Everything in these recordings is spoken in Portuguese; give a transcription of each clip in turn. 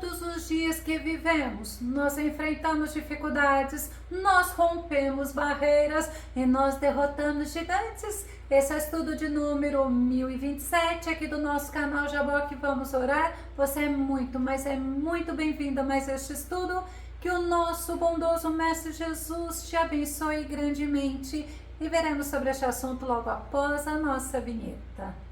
todos os dias que vivemos, nós enfrentamos dificuldades, nós rompemos barreiras e nós derrotamos gigantes. Esse é o estudo de número 1027 aqui do nosso canal Jaboque Vamos Orar. Você é muito, mas é muito bem-vindo a mais este estudo. Que o nosso bondoso Mestre Jesus te abençoe grandemente e veremos sobre este assunto logo após a nossa vinheta.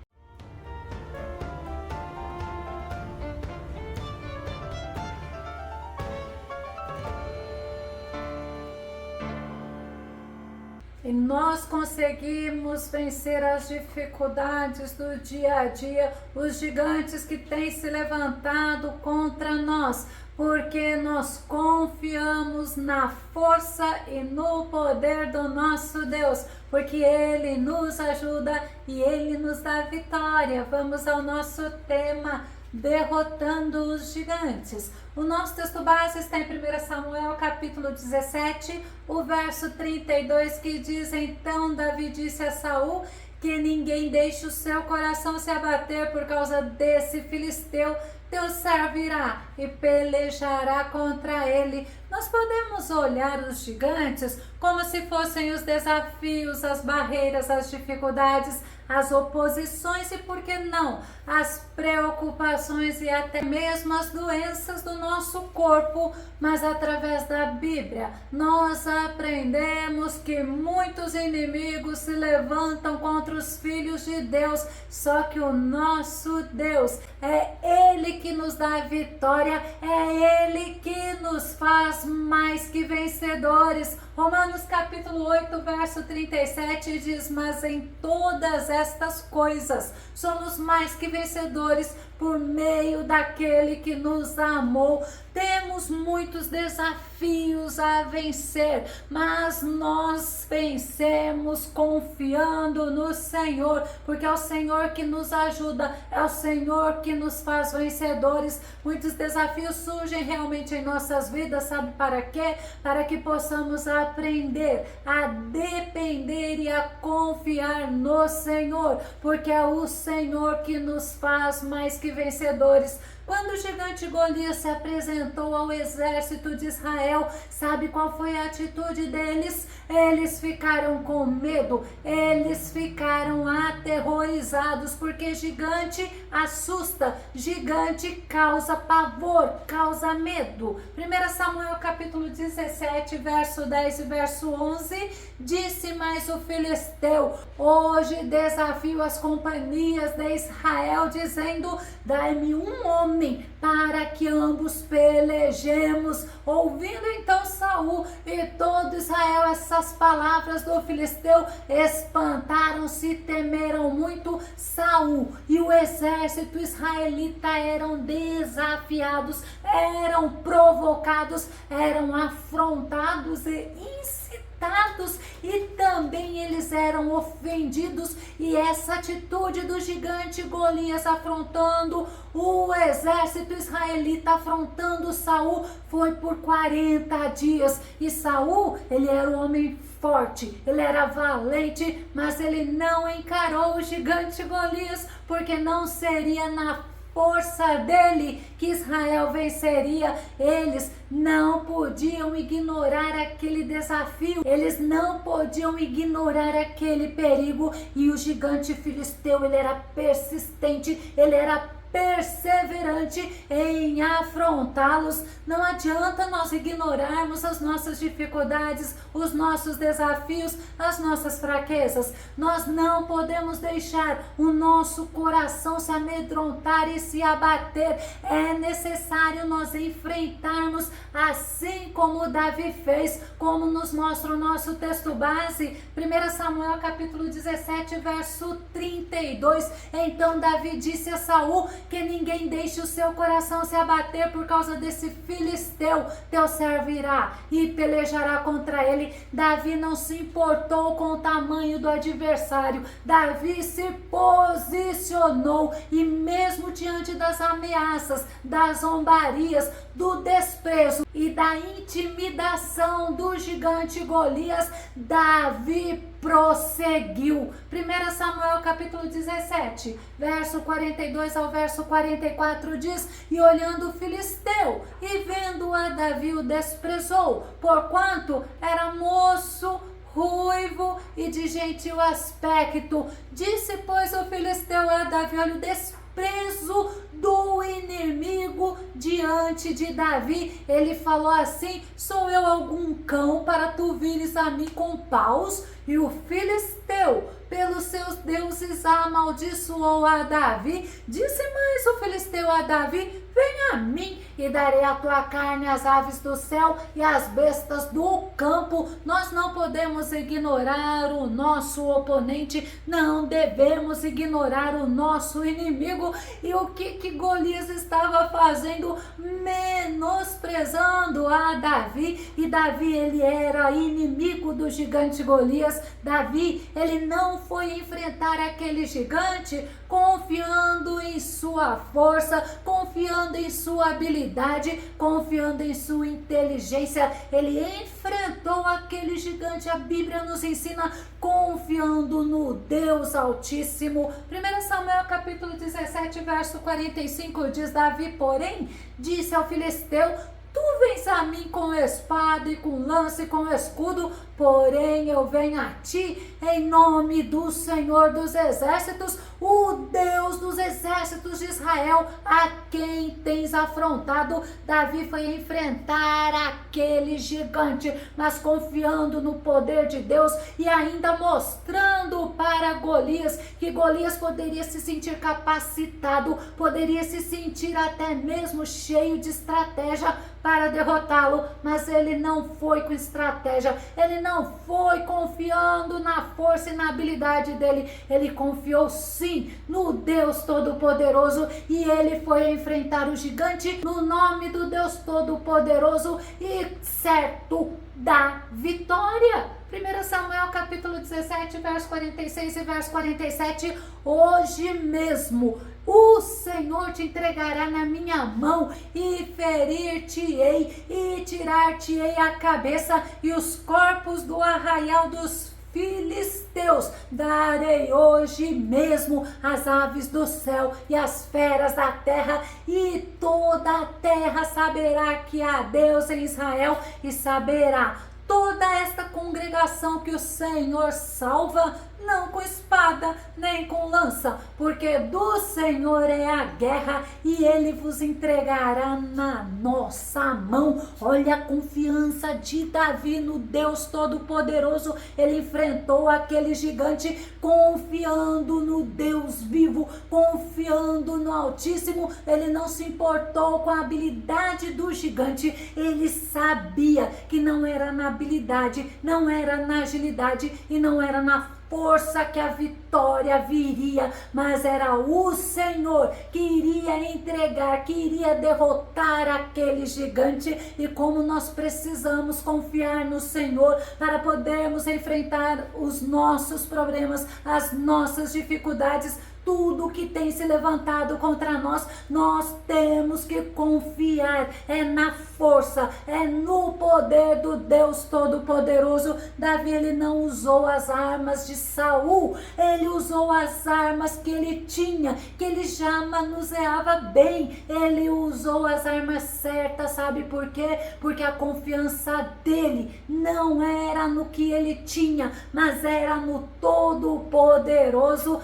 E nós conseguimos vencer as dificuldades do dia a dia, os gigantes que têm se levantado contra nós, porque nós confiamos na força e no poder do nosso Deus, porque Ele nos ajuda e Ele nos dá vitória. Vamos ao nosso tema, derrotando os gigantes. O nosso texto base está em 1 Samuel capítulo 17, o verso 32, que diz: Então Davi disse a Saul que ninguém deixe o seu coração se abater por causa desse filisteu. Teu servo irá e pelejará contra ele. Nós podemos olhar os gigantes como se fossem os desafios, as barreiras, as dificuldades, as oposições e, por que não, as preocupações e até mesmo as doenças do nosso corpo. Mas através da Bíblia nós aprendemos que muitos inimigos se levantam contra os filhos de Deus, só que o nosso Deus é Ele que nos dá a vitória, é Ele que nos faz mais que vencedores. Romanos capítulo 8, verso 37 diz: Mas em todas estas coisas somos mais que vencedores por meio daquele que nos amou. Temos muitos desafios a vencer, mas nós vencemos confiando no Senhor, porque é o Senhor que nos ajuda, é o Senhor que nos faz vencedores. Muitos desafios surgem realmente em nossas vidas, sabe para quê? Para que possamos aprender a depender e a confiar no Senhor, porque é o Senhor que nos faz mais que vencedores. Quando o gigante Golias se apresentou ao exército de Israel, sabe qual foi a atitude deles? Eles ficaram com medo, eles ficaram aterrorizados, porque gigante assusta, gigante causa pavor, causa medo. 1 Samuel capítulo 17, verso 10 e verso 11, disse mais o filisteu: Hoje desafio as companhias de Israel, dizendo: Dai-me um homem para que ambos pelejemos. Ouvindo então Saul e todo Israel essas palavras do filisteu, espantaram-se e temeram muito. Saul e o exército israelita eram desafiados, eram provocados, eram afrontados e incitados, e também eles eram ofendidos. E essa atitude do gigante Golias afrontando o exército israelita, afrontando Saul, foi por 40 dias. E Saul, ele era um homem forte, ele era valente, mas ele não encarou o gigante Golias, porque não seria na força dele que Israel venceria. Eles não podiam ignorar aquele desafio, eles não podiam ignorar aquele perigo. E o gigante filisteu, ele era persistente, ele era perseverante em afrontá-los. Não adianta nós ignorarmos as nossas dificuldades, os nossos desafios, as nossas fraquezas. Nós não podemos deixar o nosso coração se amedrontar e se abater. É necessário nós enfrentarmos, assim como Davi fez, como nos mostra o nosso texto base, 1 Samuel capítulo 17, verso 32. Então Davi disse a Saul que ninguém deixe o seu coração se abater por causa desse filisteu. Teu servo irá e pelejará contra ele. Davi não se importou com o tamanho do adversário. Davi se posicionou, e mesmo diante das ameaças, das zombarias, do desprezo e da intimidação do gigante Golias, Davi prosseguiu. 1 Samuel capítulo 17, verso 42 ao verso 44 diz: e olhando o filisteu e vendo a Davi o desprezou, porquanto era moço, ruivo e de gentil aspecto. Disse, pois, o filisteu a Davi: olha o desprezo do inimigo diante de Davi. Ele falou assim: sou eu algum cão para tu vires a mim com paus? E o filisteu, pelos seus deuses, amaldiçoou a Davi. Disse mais o filisteu a Davi: vem a mim e darei a tua carne às aves do céu e às bestas do campo. Nós não podemos ignorar o nosso oponente, não devemos ignorar o nosso inimigo. E o que Golias estava fazendo? Menosprezando a Davi. E Davi, ele era inimigo do gigante Golias. Davi, ele não foi enfrentar aquele gigante confiando em sua força, confiando em sua habilidade, confiando em sua inteligência. Ele enfrentou aquele gigante, a Bíblia nos ensina, confiando no Deus Altíssimo. 1 Samuel capítulo 17, verso 45 diz: Davi, porém, disse ao filisteu: tu vens a mim com espada e com lança e com escudo, porém eu venho a ti em nome do Senhor dos Exércitos, o Deus dos exércitos de Israel, a quem tens afrontado. Davi foi enfrentar aquele gigante, mas confiando no poder de Deus e ainda mostrando para Golias que Golias poderia se sentir capacitado, poderia se sentir até mesmo cheio de estratégia para derrotá-lo, mas ele não foi com estratégia, ele não foi confiando na força e na habilidade dele, ele confiou sim no Deus Todo-Poderoso e ele foi enfrentar o gigante no nome do Deus Todo-Poderoso e certo da vitória. 1 Samuel capítulo 17, verso 46 e verso 47, hoje mesmo o Senhor te entregará na minha mão e ferir-te-ei e tirar-te-ei a cabeça e os corpos do arraial dos filisteus. Darei hoje mesmo as aves do céu e as feras da terra, e toda a terra saberá que há Deus em Israel, e saberá toda esta congregação que o Senhor salva, não com espada nem com lança, porque do Senhor é a guerra e ele vos entregará na nossa mão. Olha a confiança de Davi no Deus Todo-Poderoso. Ele enfrentou aquele gigante confiando no Deus vivo, confiando no Altíssimo. Ele não se importou com a habilidade do gigante, ele sabia que não era na habilidade, não era na agilidade e não era na força que a vitória viria, mas era o Senhor que iria entregar, que iria derrotar aquele gigante. E como nós precisamos confiar no Senhor para podermos enfrentar os nossos problemas, as nossas dificuldades, tudo que tem se levantado contra nós, nós temos que confiar, é na força, é no poder do Deus Todo-Poderoso. Davi, ele não usou as armas de Saul, ele usou as armas que ele tinha, que ele já manuseava bem, ele usou as armas certas. Sabe por quê? Porque a confiança dele não era no que ele tinha, mas era no Todo-Poderoso.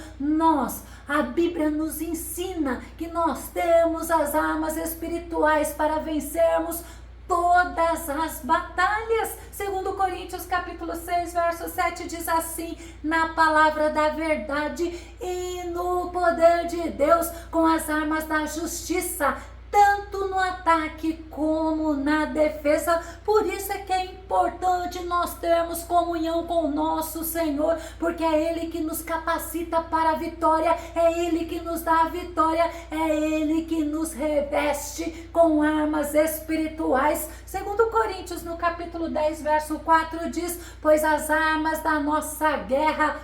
A Bíblia nos ensina que nós temos as armas espirituais para vencermos todas as batalhas. 2 Coríntios capítulo 6, verso 7 diz assim: na palavra da verdade e no poder de Deus, com as armas da justiça, tanto no ataque como na defesa. Por isso é que é importante nós termos comunhão com o nosso Senhor, porque é Ele que nos capacita para a vitória, é Ele que nos dá a vitória, é Ele que nos reveste com armas espirituais. 2 Coríntios no capítulo 10, verso 4 diz: pois as armas da nossa guerra,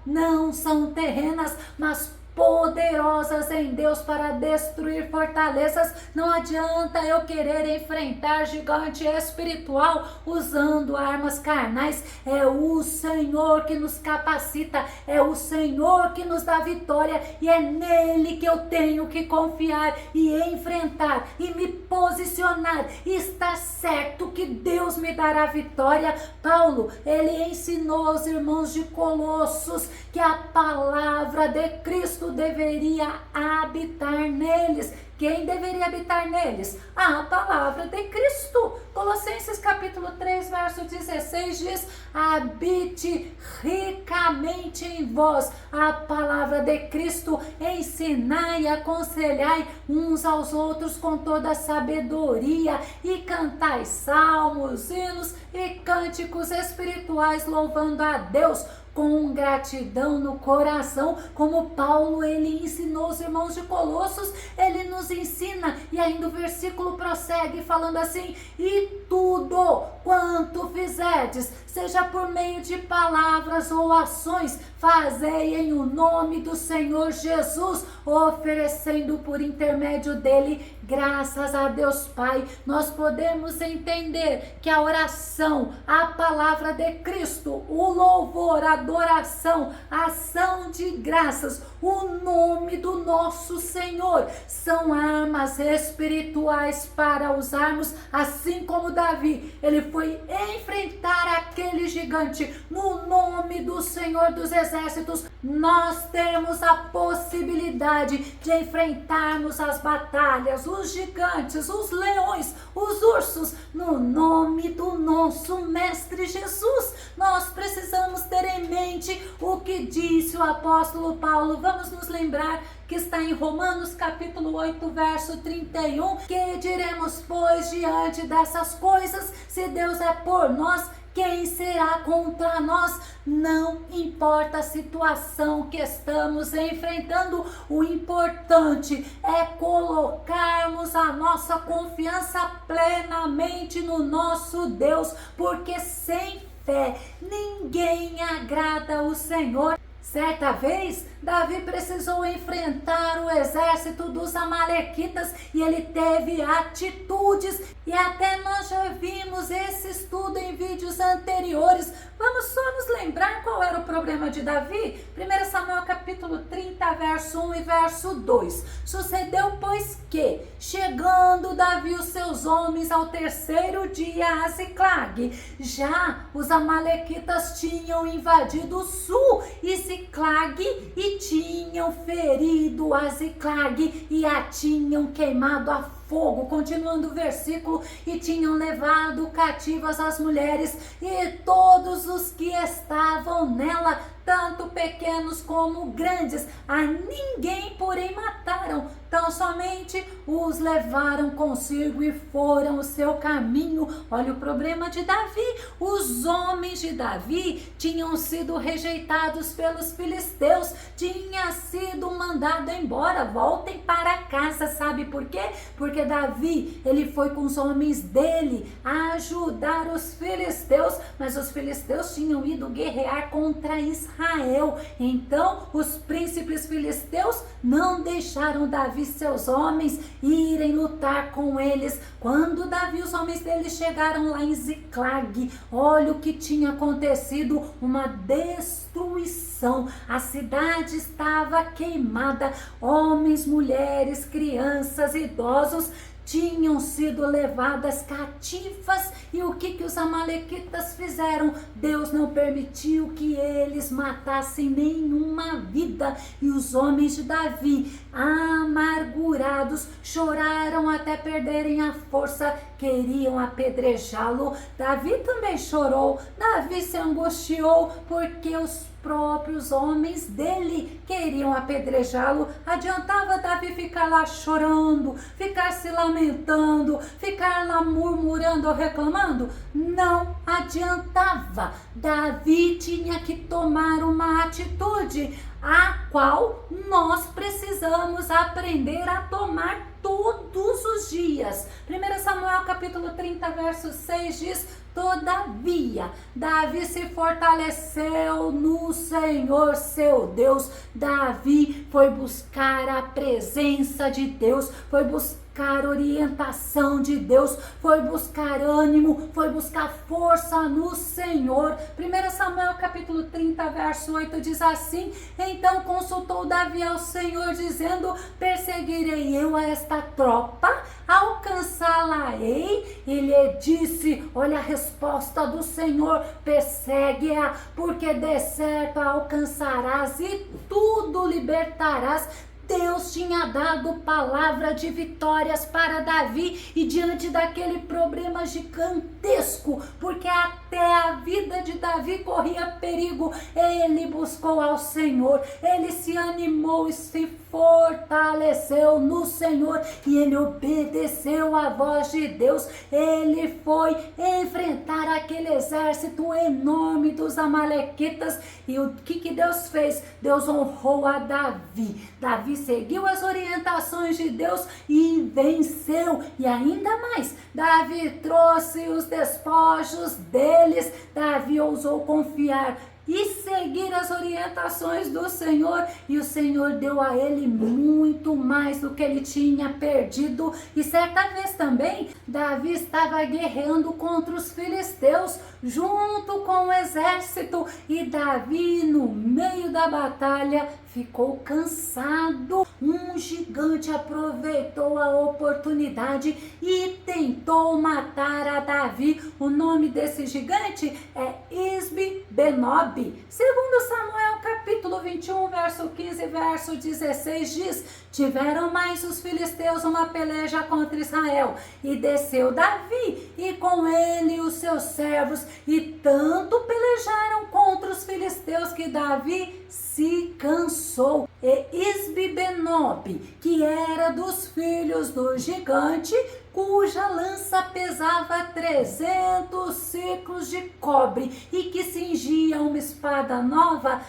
não são terrenas, mas poderosas em Deus para destruir fortalezas. Não adianta eu querer enfrentar gigante espiritual usando armas carnais. É o Senhor que nos capacita, é o Senhor que nos dá vitória, e é nele que eu tenho que confiar e enfrentar e me posicionar. E está certo que Deus me dará vitória. Paulo, ele ensinou aos irmãos de Colossos que a palavra de Cristo deveria habitar neles. Quem deveria habitar neles? A palavra de Cristo. Colossenses capítulo 3, verso 16 diz: habite ricamente em vós a palavra de Cristo, ensinai e aconselhai uns aos outros com toda sabedoria, e cantai salmos, hinos e cânticos espirituais, louvando a Deus com gratidão no coração. Como Paulo, ele ensinou os irmãos de Colossos, ele nos ensina, e ainda o versículo prossegue falando assim: e tudo quanto fizerdes, seja por meio de palavras ou ações, fazei em o nome do Senhor Jesus, oferecendo por intermédio dele graças a Deus Pai. Nós podemos entender que a oração, a palavra de Cristo, o louvor, a adoração, a ação de graças, o nome do nosso Senhor, são armas espirituais para usarmos, assim como Davi, ele foi enfrentar aquele gigante no nome do Senhor dos Exércitos. Nós temos a possibilidade de enfrentarmos as batalhas, os gigantes, os leões, os ursos, no nome do nosso Mestre Jesus. Nós precisamos ter em mente o que disse o apóstolo Paulo. Vamos nos lembrar que está em Romanos capítulo 8, verso 31, que diremos, pois, diante dessas coisas? Se Deus é por nós, quem será contra nós? Não importa a situação que estamos enfrentando, o importante é colocarmos a nossa confiança plenamente no nosso Deus, porque sem fé ninguém agrada o Senhor. Certa vez, Davi precisou enfrentar o exército dos amalequitas e ele teve atitudes, e até nós já vimos esse estudo em vídeos anteriores. Vamos só nos lembrar qual era o problema de Davi? 1 Samuel capítulo 30, verso 1 e verso 2. Sucedeu, pois, que, chegando Davi e os seus homens ao terceiro dia a Ziclag, já os amalequitas tinham invadido o sul e Ziclag, e tinham ferido a Ziclag e a tinham queimado a fogo. Continuando o versículo: e tinham levado cativas as mulheres e todos os que estavam nela, tanto pequenos como grandes, a ninguém porém mataram, tão somente os levaram consigo e foram o seu caminho. Olha o problema de Davi. Os homens de Davi tinham sido rejeitados pelos filisteus, tinha sido mandado embora, voltem para casa. Sabe por quê? Porque Davi, ele foi com os homens dele ajudar os filisteus, mas os filisteus tinham ido guerrear contra Israel. Então os príncipes filisteus não deixaram Davi e seus homens irem lutar com eles. Quando Davi e os homens dele chegaram lá em Ziclag, olha o que tinha acontecido: uma destruição. A cidade estava queimada, homens, mulheres, crianças, idosos tinham sido levadas cativas. E o que os amalequitas fizeram? Deus não permitiu que eles matassem nenhuma vida. E os homens de Davi, amargurados, choraram até perderem a força, queriam apedrejá-lo. Davi também chorou, Davi se angustiou, porque os próprios homens dele queriam apedrejá-lo. Adiantava Davi ficar lá chorando, ficar se lamentando, ficar lá murmurando ou reclamando? Não adiantava. Davi tinha que tomar uma atitude, a qual nós precisamos aprender a tomar todos os dias. 1 Samuel capítulo 30, verso 6 diz: Todavia, Davi se fortaleceu no Senhor seu Deus. Davi foi buscar a presença de Deus, foi buscar orientação de Deus, foi buscar ânimo, foi buscar força no Senhor. 1 Samuel capítulo 30, verso 8 diz assim: então consultou Davi ao Senhor, dizendo: perseguirei eu a esta tropa? Alcançá-la-ei? Ele disse, olha a resposta do Senhor: persegue-a, porque de certo a alcançarás e tudo libertarás. Deus tinha dado palavra de vitórias para Davi, e diante daquele problema gigantesco, porque até a vida de Davi corria perigo, ele buscou ao Senhor, ele se animou e se fortaleceu no Senhor, e ele obedeceu à voz de Deus. Ele foi enfrentar aquele exército enorme dos amalequitas, e o que Deus fez? Deus honrou a Davi. Davi seguiu as orientações de Deus e venceu. E ainda mais, Davi trouxe os despojos deles. Davi ousou confiar e seguir as orientações do Senhor, e o Senhor deu a ele muito mais do que ele tinha perdido. E certa vez também, Davi estava guerreando contra os filisteus, junto com o exército, e Davi, no meio da batalha, ficou cansado. Um gigante aproveitou a oportunidade e tentou matar a Davi. O nome desse gigante é Isbi-Benob. Segundo Samuel capítulo 21, verso 15, verso 16 diz: tiveram mais os filisteus uma peleja contra Israel, e desceu Davi e com ele os seus servos, e tanto pelejaram contra os filisteus que Davi se cansou. E Isbi-Benob, que era dos filhos do gigante, cuja lança pesava 300 ciclos de cobre e que cingia uma espada nova,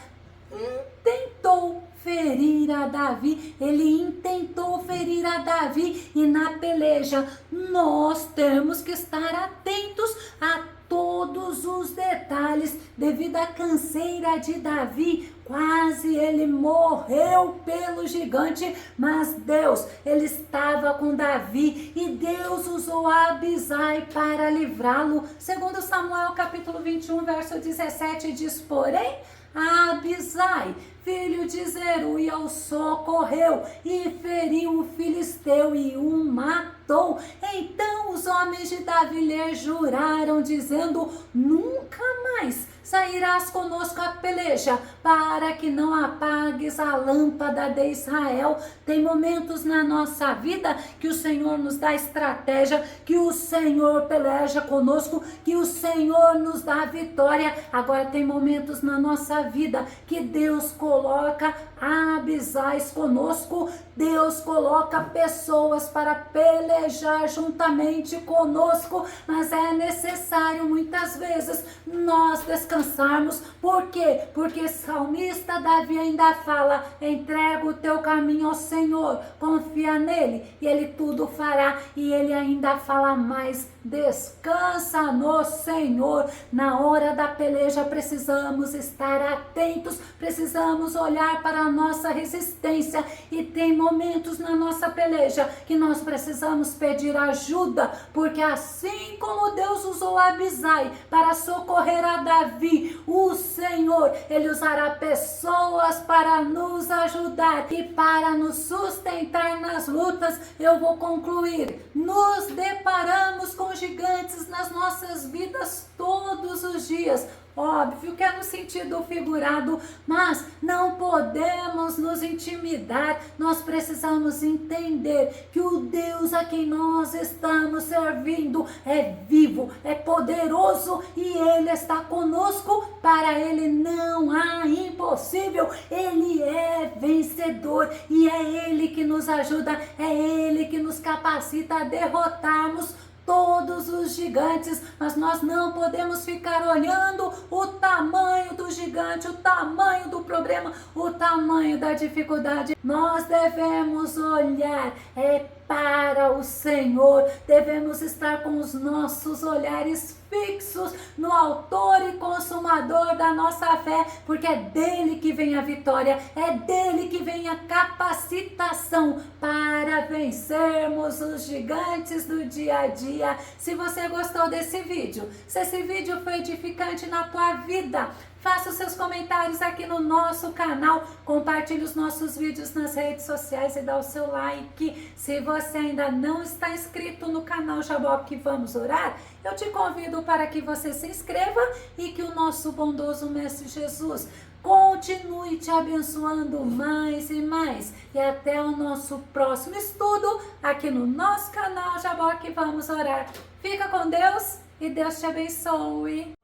tentou ferir a Davi. Ele intentou ferir a Davi, e na peleja nós temos que estar atentos a todos os detalhes. Devido à canseira de Davi, quase ele morreu pelo gigante, mas Deus, ele estava com Davi, e Deus usou Abisai para livrá-lo. Segundo Samuel capítulo 21, verso 17 diz: porém, Abisai, filho de Zeruia, o socorreu e feriu o filisteu e o matou. Então os homens de Davi lhe juraram, dizendo: nunca mais sairás conosco a peleja, para que não apagues a lâmpada de Israel. Tem momentos na nossa vida que o Senhor nos dá estratégia, que o Senhor peleja conosco, que o Senhor nos dá vitória. Agora tem momentos na nossa vida que Deus coloca Abisais conosco, Deus coloca pessoas para pelejar juntamente conosco, mas é necessário muitas vezes nós descansarmos. Por quê? Porque salmista Davi ainda fala: entrega o teu caminho ao Senhor, confia nele e ele tudo fará. E ele ainda fala mais: descansa no Senhor. Na hora da peleja precisamos estar atentos, precisamos olhar para a nossa resistência, e tem momentos na nossa peleja que nós precisamos pedir ajuda, porque assim como Deus usou Abisai para socorrer a Davi, o Senhor, ele usará pessoas para nos ajudar e para nos sustentar nas lutas. Eu vou concluir. Nos deparamos com gigantes nas nossas vidas todos os dias. Óbvio que é no sentido figurado, mas não podemos nos intimidar. Nós precisamos entender que o Deus a quem nós estamos servindo é vivo, é poderoso, e Ele está conosco. Para Ele não há impossível. Ele é vencedor, e é Ele que nos ajuda, é Ele que nos capacita a derrotarmos todos os gigantes. Mas nós não podemos ficar olhando o tamanho do gigante, o tamanho do problema, o tamanho da dificuldade. Nós devemos olhar para o Senhor. Devemos estar com os nossos olhares fixos no autor e consumador da nossa fé, porque é dele que vem a vitória, é dele que vem a capacitação para vencermos os gigantes do dia a dia. Se você gostou desse vídeo, se esse vídeo foi edificante na tua vida, faça os seus comentários aqui no nosso canal, compartilhe os nossos vídeos nas redes sociais e dá o seu like. Se você ainda não está inscrito no canal Jaboque Vamos Orar, eu te convido para que você se inscreva e que o nosso bondoso Mestre Jesus continue te abençoando mais e mais. E até o nosso próximo estudo aqui no nosso canal Jaboque Vamos Orar. Fica com Deus e Deus te abençoe.